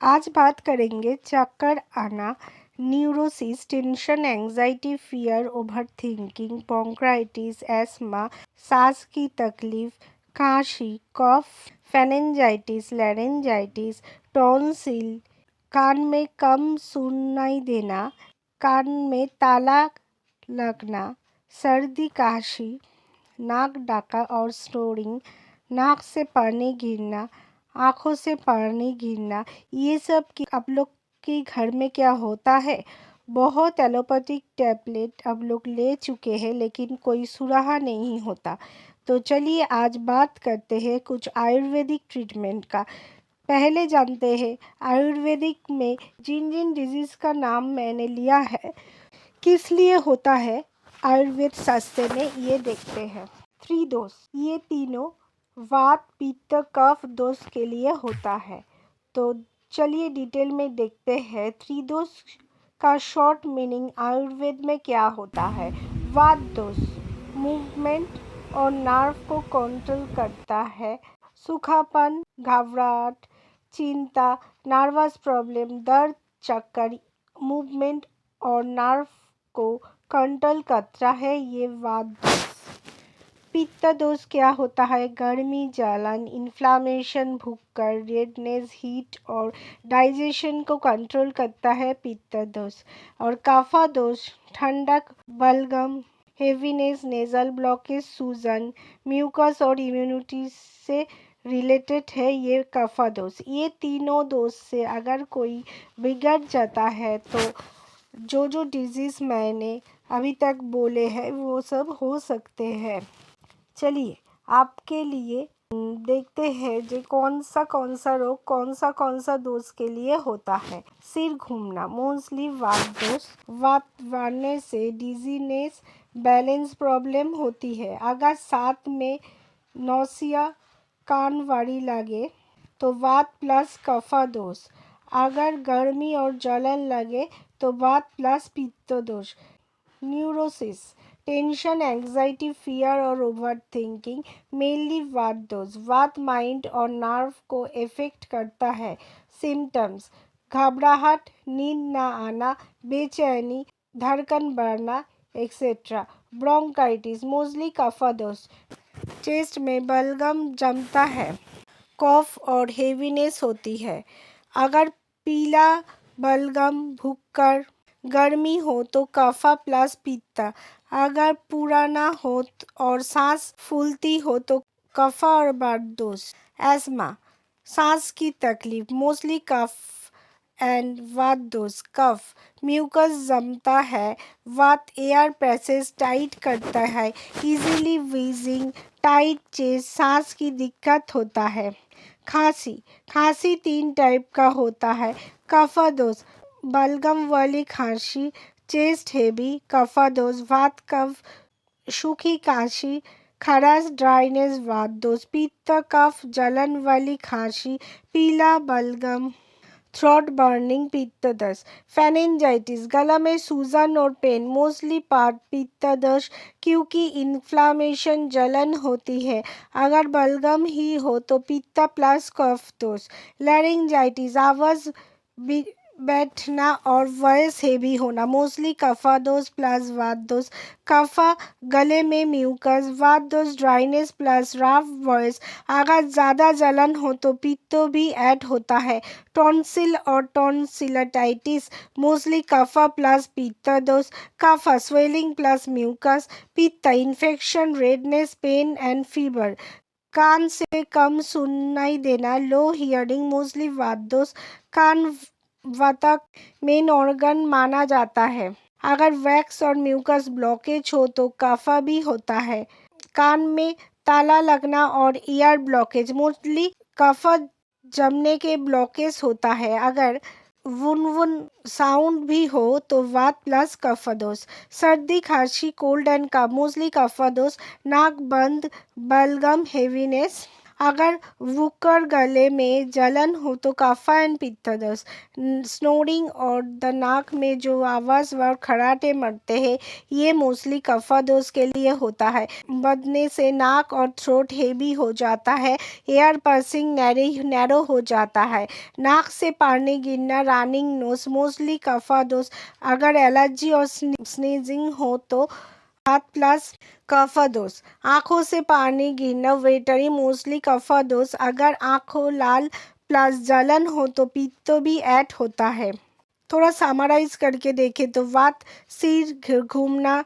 आज बात करेंगे चक्कर आना, neurosis, tension, anxiety, fear, overthinking, bronchitis, ESMA, सांस की तकलीफ, खांसी, कफ, फेनेंजाइटिस, लैरिंजाइटिस, टॉन्सिल, कान में कम सुनाई देना, कान में ताला लगना, सर्दी खांसी, नाक डाका और स्नोरिंग, नाक से पानी गिरना, आंखों से पानी गिरना, ये सब कि आप लोग के घर में क्या होता है। बहुत एलोपैथिक टैबलेट अब लोग ले चुके हैं लेकिन कोई सुराहा नहीं होता। तो चलिए आज बात करते हैं कुछ आयुर्वेदिक ट्रीटमेंट का। पहले जानते हैं आयुर्वेदिक में जिन जिन डिजीज़ का नाम मैंने लिया है किस लिए होता है आयुर्वेद शास्त्र में, ये देखते हैं। त्रिदोष, ये तीनों वात पित्त कफ दोष के लिए होता है। तो चलिए डिटेल में देखते हैं त्रिदोष का शॉर्ट मीनिंग आयुर्वेद में क्या होता है। वात दोष मूवमेंट और नर्व को कंट्रोल करता है। सूखापन, घबराहट, चिंता, नर्वस प्रॉब्लम, दर्द, चक्कर, मूवमेंट और नर्व को कंट्रोल करता है, ये वात दोष। पित्त दोष क्या होता है। गर्मी, जलन, इन्फ्लामेशन, भूख, रेडनेस, हीट और डाइजेशन को कंट्रोल करता है पित्त दोष। और कफ दोष ठंडक, बलगम, हेवीनेस, नेजल ब्लॉकेज, सूजन, म्यूकस और इम्यूनिटी से रिलेटेड है ये कफ दोष। ये तीनों दोष से अगर कोई बिगड़ जाता है तो जो डिजीज़ मैंने अभी तक बोले हैं वो सब हो सकते हैं। चलिए आपके लिए देखते हैं जो कौन सा रोग कौन सा दोष के लिए होता है। सिर घूमना मोस्टली वात दोष। वात बढ़ने से डिजीनेस, बैलेंस प्रॉब्लम होती है। अगर साथ में नौसिया, कान वारी लगे तो वात प्लस कफ दोष। अगर गर्मी और जलन लगे तो वात प्लस पित्त दोष। न्यूरोसिस, टेंशन, एंजाइटी, फियर और ओवर थिंकिंग, मेनली वात दोष। वात माइंड और नर्व को इफेक्ट करता है। सिम्टम्स, घबराहट, नींद ना आना, बेचैनी, धड़कन बढ़ना एक्सेट्रा। ब्रोंकाइटिस मोस्टली कफ दोष। चेस्ट में बलगम जमता है, कफ और हेवीनेस होती है। अगर पीला बलगम, भूख, गर्मी हो तो कफ प्लस पित्त। अगर पुराना हो और सांस फूलती हो तो कफ और वात दोष। एस्मा, सांस की तकलीफ, मोस्टली कफ एंड वात दोष। कफ, म्यूकस जमता है। वात, एयर पैसेज टाइट करता है। इजीली वीजिंग, टाइट चेस्ट, सांस की दिक्कत होता है। खांसी, खांसी 3 टाइप का होता है। कफ दोष, बलगम वाली खांसी, चेस्ट हेवी, कफ दोष। वात कफ, सूखी खांसी, खराश, ड्राइनेस, वात दोष। पित्त कफ, जलन वाली खांसी, पीला बलगम, थ्रोट बर्निंग, पित्त दोष। फेनेंजाइटिस, गला में सूजन और पेन, मोस्टली पार्ट पित्त दोष क्योंकि इन्फ्लामेशन, जलन होती है। अगर बलगम ही हो तो पित्त प्लस कफ दोष। लैरिंजाइटिस, आवाज बैठना और वॉइस हेवी होना, मोस्टली कफ दोष प्लस वात दोष। कफ, गले में म्यूकस, वात दोष, ड्राइनेस प्लस रफ वॉइस। अगर ज़्यादा जलन हो तो पित्त भी ऐड होता है। टॉन्सिल और टॉन्सिलाइटिस, मोस्टली कफ प्लस पित्त दोष। कफ, स्वेलिंग प्लस म्यूकस। पित्त, infection, redness, pain and fever. कान से कम सुनाई देना, लो हियरिंग, मोस्टली वात दोष। कान वातक मेन ऑर्गन माना जाता है। अगर वैक्स और म्यूकस ब्लॉकेज हो तो कफ भी होता है। कान में ताला लगना और ईयर ब्लॉकेज, मोस्टली कफ जमने के ब्लॉकेज होता है। अगर वुन साउंड भी हो तो वात प्लस कफ दोष। सर्दी खांसी, कोल्ड एंड कफ, मोस्टली कफ दोष। नाक बंद, बलगम, हेवीनेस। अगर वुकर गले में जलन हो तो कफा एंड पित्त दोष। स्नोरिंग और द नाक में जो आवाज़ व खराटे मरते हैं ये मोस्टली कफा दोष के लिए होता है। बदने से नाक और थ्रोट हेवी हो जाता है, एयर पासिंग नैरो हो जाता है, नाक से पानी गिरना, रनिंग नोज मोस्टली कफा दोष। अगर एलर्जी और स्नीजिंग हो तो हाथ प्लस कफा दोष। आंखों से पानी गिरना वेटरी मोस्टली कफा दोष। अगर आंखों लाल प्लस जलन हो तो पित्त भी ऐड होता है। थोड़ा समराइज करके देखें तो वात, सिर घूमना,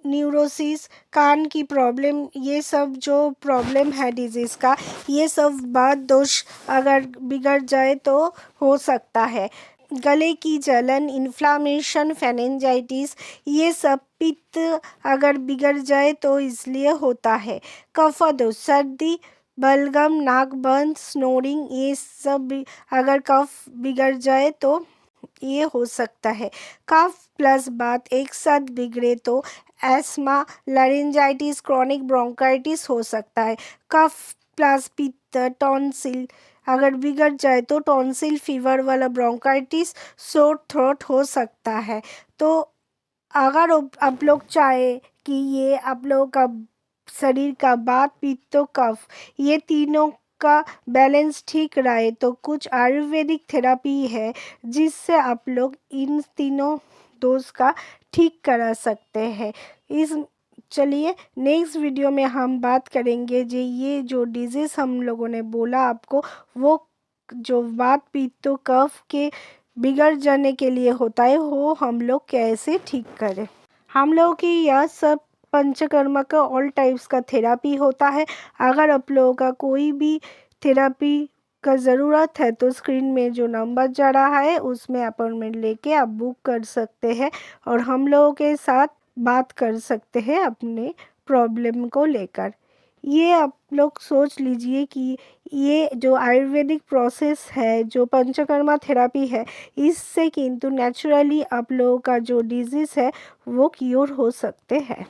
न्यूरोसिस, कान की प्रॉब्लम, ये सब जो प्रॉब्लम है डिजीज़ का, ये सब वात दोष अगर बिगड़ जाए तो हो सकता है। गले की जलन, इन्फ्लामेशन, फेनेंजाइटिस, ये सब पित्त अगर बिगड़ जाए तो इसलिए होता है। कफा दोष, सर्दी, बलगम, नाक बंद, स्नोरिंग, ये सब अगर कफ बिगड़ जाए तो ये हो सकता है। कफ प्लस बात एक साथ बिगड़े तो एस्मा, लैरिंजाइटिस, क्रॉनिक ब्रोंकाइटिस हो सकता है। कफ प्लस पित्त, टॉन्सिल अगर बिगड़ जाए तो टॉन्सिल फीवर वाला ब्रोंकाइटिस, सोर थ्रोट हो सकता है। तो अगर आप लोग चाहे कि ये आप लोगों का शरीर का बात, पित्त, कफ, ये तीनों का बैलेंस ठीक रहे तो कुछ आयुर्वेदिक थेरेपी है जिससे आप लोग इन तीनों दोष का ठीक करा सकते हैं। चलिए नेक्स्ट वीडियो में हम बात करेंगे जी ये जो डिजीज़ हम लोगों ने बोला आपको, वो जो बात, पित्त, कफ के बिगड़ जाने के लिए होता है वो हम लोग कैसे ठीक करें। हम लोगों की यह सब पंचकर्मा का ऑल टाइप्स का थेरेपी होता है। अगर आप लोगों का कोई भी थेरेपी का ज़रूरत है तो स्क्रीन में जो नंबर जा रहा है उसमें अपॉइंटमेंट लेके आप बुक कर सकते हैं और हम लोगों के साथ बात कर सकते हैं अपने प्रॉब्लम को लेकर। ये आप लोग सोच लीजिए कि ये जो आयुर्वेदिक प्रोसेस है, जो पंचकर्मा थेरेपी है, इससे किंतु नेचुरली आप लोगों का जो डिजीज़ है वो क्योर हो सकते हैं।